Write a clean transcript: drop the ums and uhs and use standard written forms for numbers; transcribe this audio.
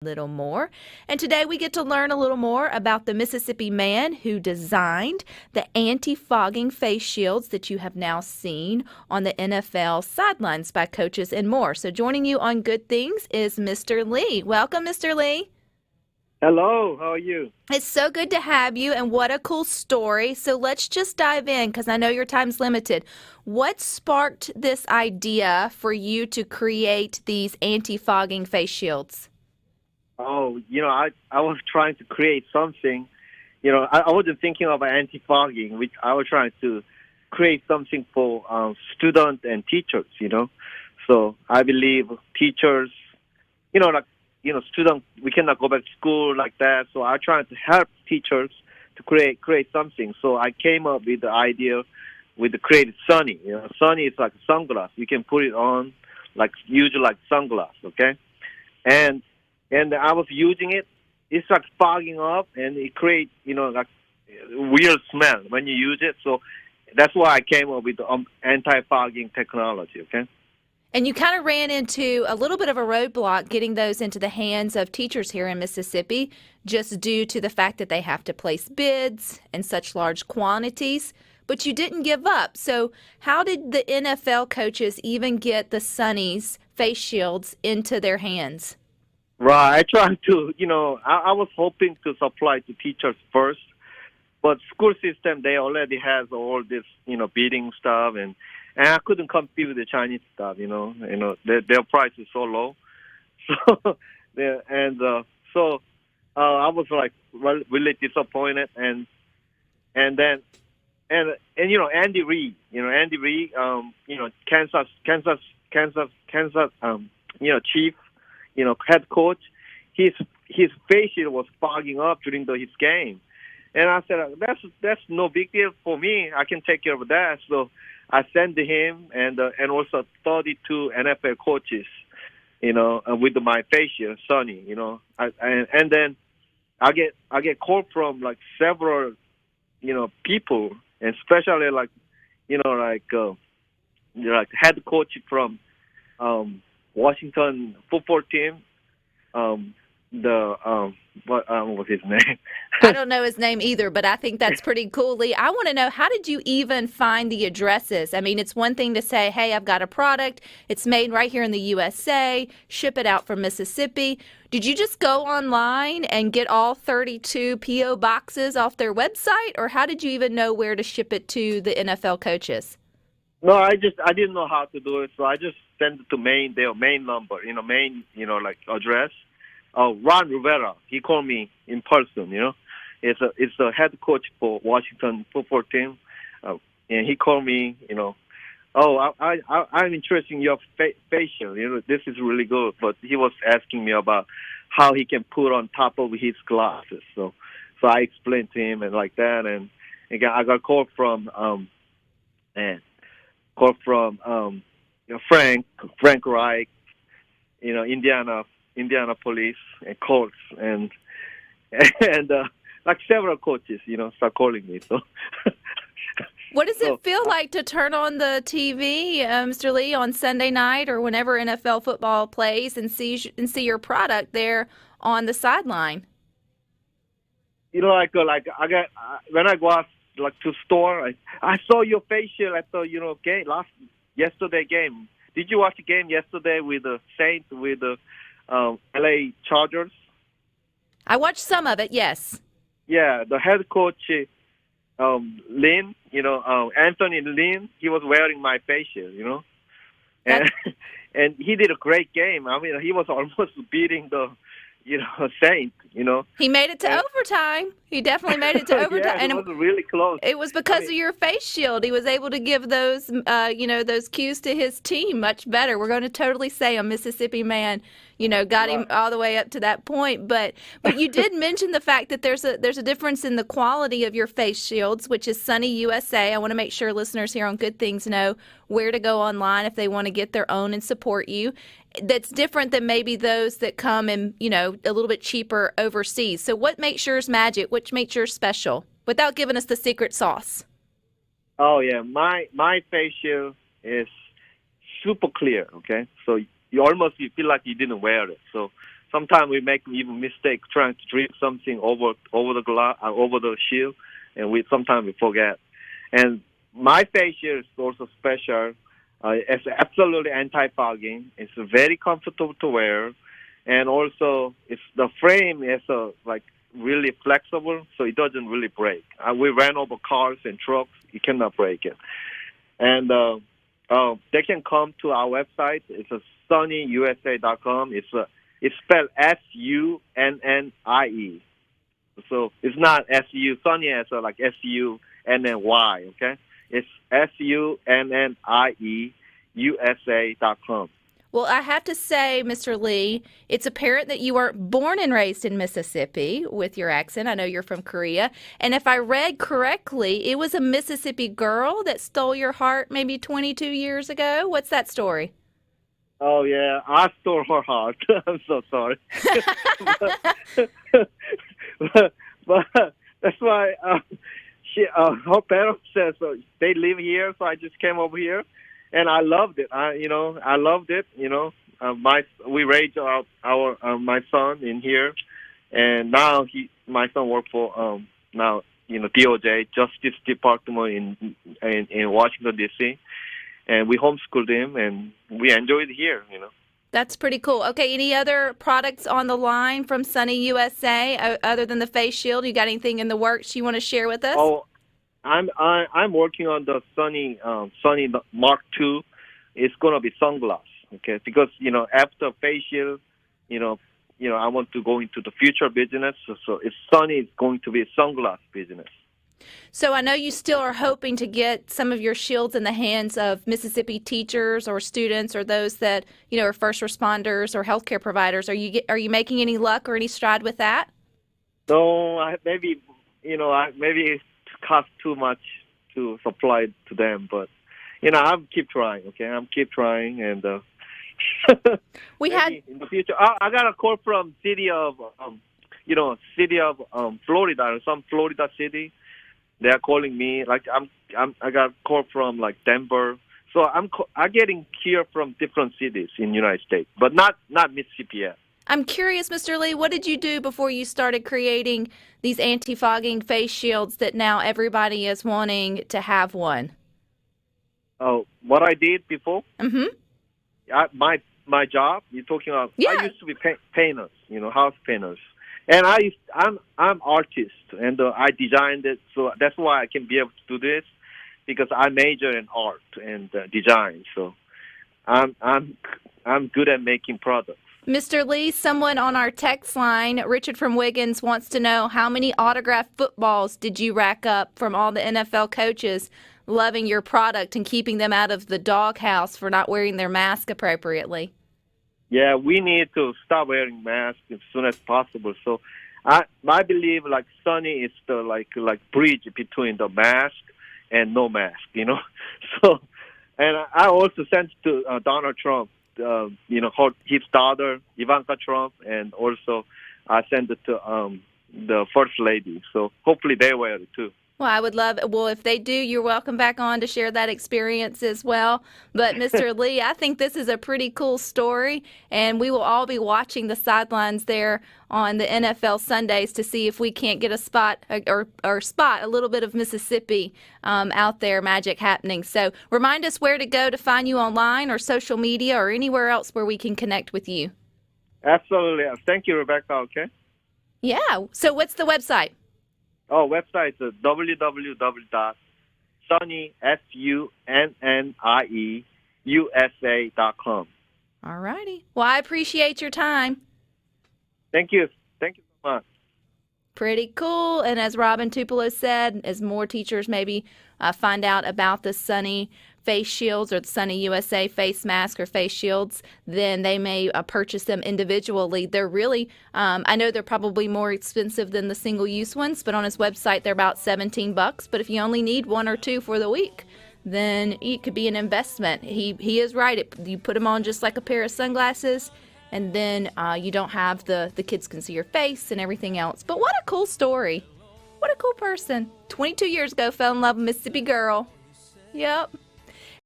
Little more. And today we get to learn a little more about the Mississippi man who designed the anti-fogging face shields that you have now seen on the NFL sidelines by coaches and more. So joining you on Good Things is Mr. Lee. Welcome, Mr. Lee. Hello, how are you? It's so good to have you, and what a cool story. So let's just dive in because I know your time's limited. What sparked this idea for you to create these anti-fogging face shields? Oh, I was trying to create something. I wasn't thinking of anti-fogging, which I was trying to create something for students and teachers, So I believe teachers, students, we cannot go back to school like that. So I tried to help teachers to create something. So I came up with the idea with the created Sunnie. Sunnie is like a sunglass. You can put it on, use it like sunglass, okay? And I was using it. It's like fogging up, and it creates, like weird smell when you use it. So that's why I came up with the anti-fogging technology, okay? And you kind of ran into a little bit of a roadblock getting those into the hands of teachers here in Mississippi, just due to the fact that they have to place bids in such large quantities. But you didn't give up. So how did the NFL coaches even get the Sunnies face shields into their hands? Right. I tried to, I was hoping to supply to teachers first, but school system, they already has all this, bidding stuff, and I couldn't compete with the Chinese stuff, their price is so low. So, I was really disappointed, and Andy Reid, Kansas, chief, head coach, his face shield was fogging up during his game, and I said that's no big deal for me. I can take care of that. So I sent to him and also 32 NFL coaches, with my face shield, Sunnie, and then I get call from several, people, and especially head coach from Washington football team, what was his name? I don't know his name either, but I think that's pretty cool, Lee. I want to know, how did you even find the addresses? I mean, it's one thing to say, hey, I've got a product. It's made right here in the USA. Ship it out from Mississippi. Did you just go online and get all 32 P.O. boxes off their website? Or how did you even know where to ship it to the NFL coaches? No, I didn't know how to do it, so I just sent it to their main number, address. Ron Rivera, he called me in person, It's the head coach for Washington football team, and he called me, I'm interested in your facial, this is really good. But he was asking me about how he can put on top of his glasses. So I explained to him and like that, and again, I got a call from Frank Reich, Indiana police and Colts and several coaches, start calling me. So, what does it feel like to turn on the TV, Mr. Lee, on Sunday night or whenever NFL football plays and see your product there on the sideline? When I go out to store, I saw your facial. I thought, yesterday game. Did you watch the game yesterday with the Saints with the LA Chargers? I watched some of it, yes. Yeah, the head coach, Lynn, Anthony Lynn, he was wearing my facial, and and he did a great game. I mean, he was almost beating the, Saints, He made it to overtime. He definitely made it to overtime. Yeah, it was really close. It was because of your face shield. He was able to give those, those cues to his team much better. We're going to totally say a Mississippi man, got him all the way up to that point. But you did mention the fact that there's a difference in the quality of your face shields, which is Sunnie USA. I want to make sure listeners here on Good Things know where to go online if they want to get their own and support you. That's different than maybe those that come in, a little bit cheaper overseas. So what makes yours magic? What makes yours special? Without giving us the secret sauce. Oh, yeah. My facial is super clear, okay? So you feel like you didn't wear it. So sometimes we make even mistake trying to drink something over the glass, over the shield, and sometimes we forget. And my face shield is also special. It's absolutely anti-fogging. It's very comfortable to wear, and also the frame is like really flexible, so it doesn't really break. We ran over cars and trucks; it cannot break it. And they can come to our website. It's sunnieusa.com. It's spelled SUNNIE. So it's not SU. Sunny as like SUNNY. Okay, it's SUNNIE USA.com. Well, I have to say, Mr. Lee, it's apparent that you weren't born and raised in Mississippi with your accent. I know you're from Korea. And if I read correctly, it was a Mississippi girl that stole your heart maybe 22 years ago. What's that story? Oh, yeah. I stole her heart. I'm so sorry. but that's why her parents said so. They live here, so I just came over here. And I loved it. I loved it. We raised my son in here, and now my son works for DOJ, Justice Department in Washington D.C. And we homeschooled him, and we enjoyed it here. That's pretty cool. Okay, any other products on the line from Sunnie USA other than the face shield? You got anything in the works you want to share with us? Oh, I'm working on the Sunnie Mark II. It's gonna be sunglass, okay? Because after facial, I want to go into the future business. So it's Sunnie is going to be a sunglass business. So I know you still are hoping to get some of your shields in the hands of Mississippi teachers or students or those that are first responders or healthcare providers. Are you making any luck or any stride with that? No, maybe it costs too much to supply to them, but I'll keep trying. Okay, I'll keep trying, and we had in the future. I got a call from city of Florida, or some Florida city. They are calling me. Like I got a call from like Denver. So I'm getting here from different cities in the United States, but not Mississippi yet. I'm curious, Mr. Lee, what did you do before you started creating these anti-fogging face shields that now everybody is wanting to have one? Oh, what I did before? Mm-hmm. My job. You're talking about? Yeah. I used to be painters, house painters, and I'm artist, and I designed it. So that's why I can be able to do this, because I major in art and design. So I'm good at making products. Mr. Lee, someone on our text line, Richard from Wiggins, wants to know how many autographed footballs did you rack up from all the NFL coaches loving your product and keeping them out of the doghouse for not wearing their mask appropriately? Yeah, we need to stop wearing masks as soon as possible. So I believe like Sunnie is the like bridge between the mask and no mask, So, and I also sent to Donald Trump. His daughter, Ivanka Trump, and also I sent it to the First Lady. So hopefully they wear it too. Well, I would love it. Well, if they do, you're welcome back on to share that experience as well. But, Mr. Lee, I think this is a pretty cool story, and we will all be watching the sidelines there on the NFL Sundays to see if we can't get a spot or spot a little bit of Mississippi out there, magic happening. So remind us where to go to find you online or social media or anywhere else where we can connect with you. Absolutely. Thank you, Rebecca. Okay. Yeah. So what's the website? Oh, website is www.sunnieusa.com. All righty. Well, I appreciate your time. Thank you. Thank you so much. Pretty cool. And as Robin Tupelo said, as more teachers maybe find out about the Sunnie face shields or the Sunnie USA face mask or face shields, then they may purchase them individually. They're really, I know they're probably more expensive than the single-use ones, but on his website they're about $17. But if you only need one or two for the week, then it could be an investment. He is right. You put them on just like a pair of sunglasses, and then you don't have the kids can see your face and everything else. But what a cool story. What a cool person. 22 years ago, fell in love with a Mississippi girl. Yep.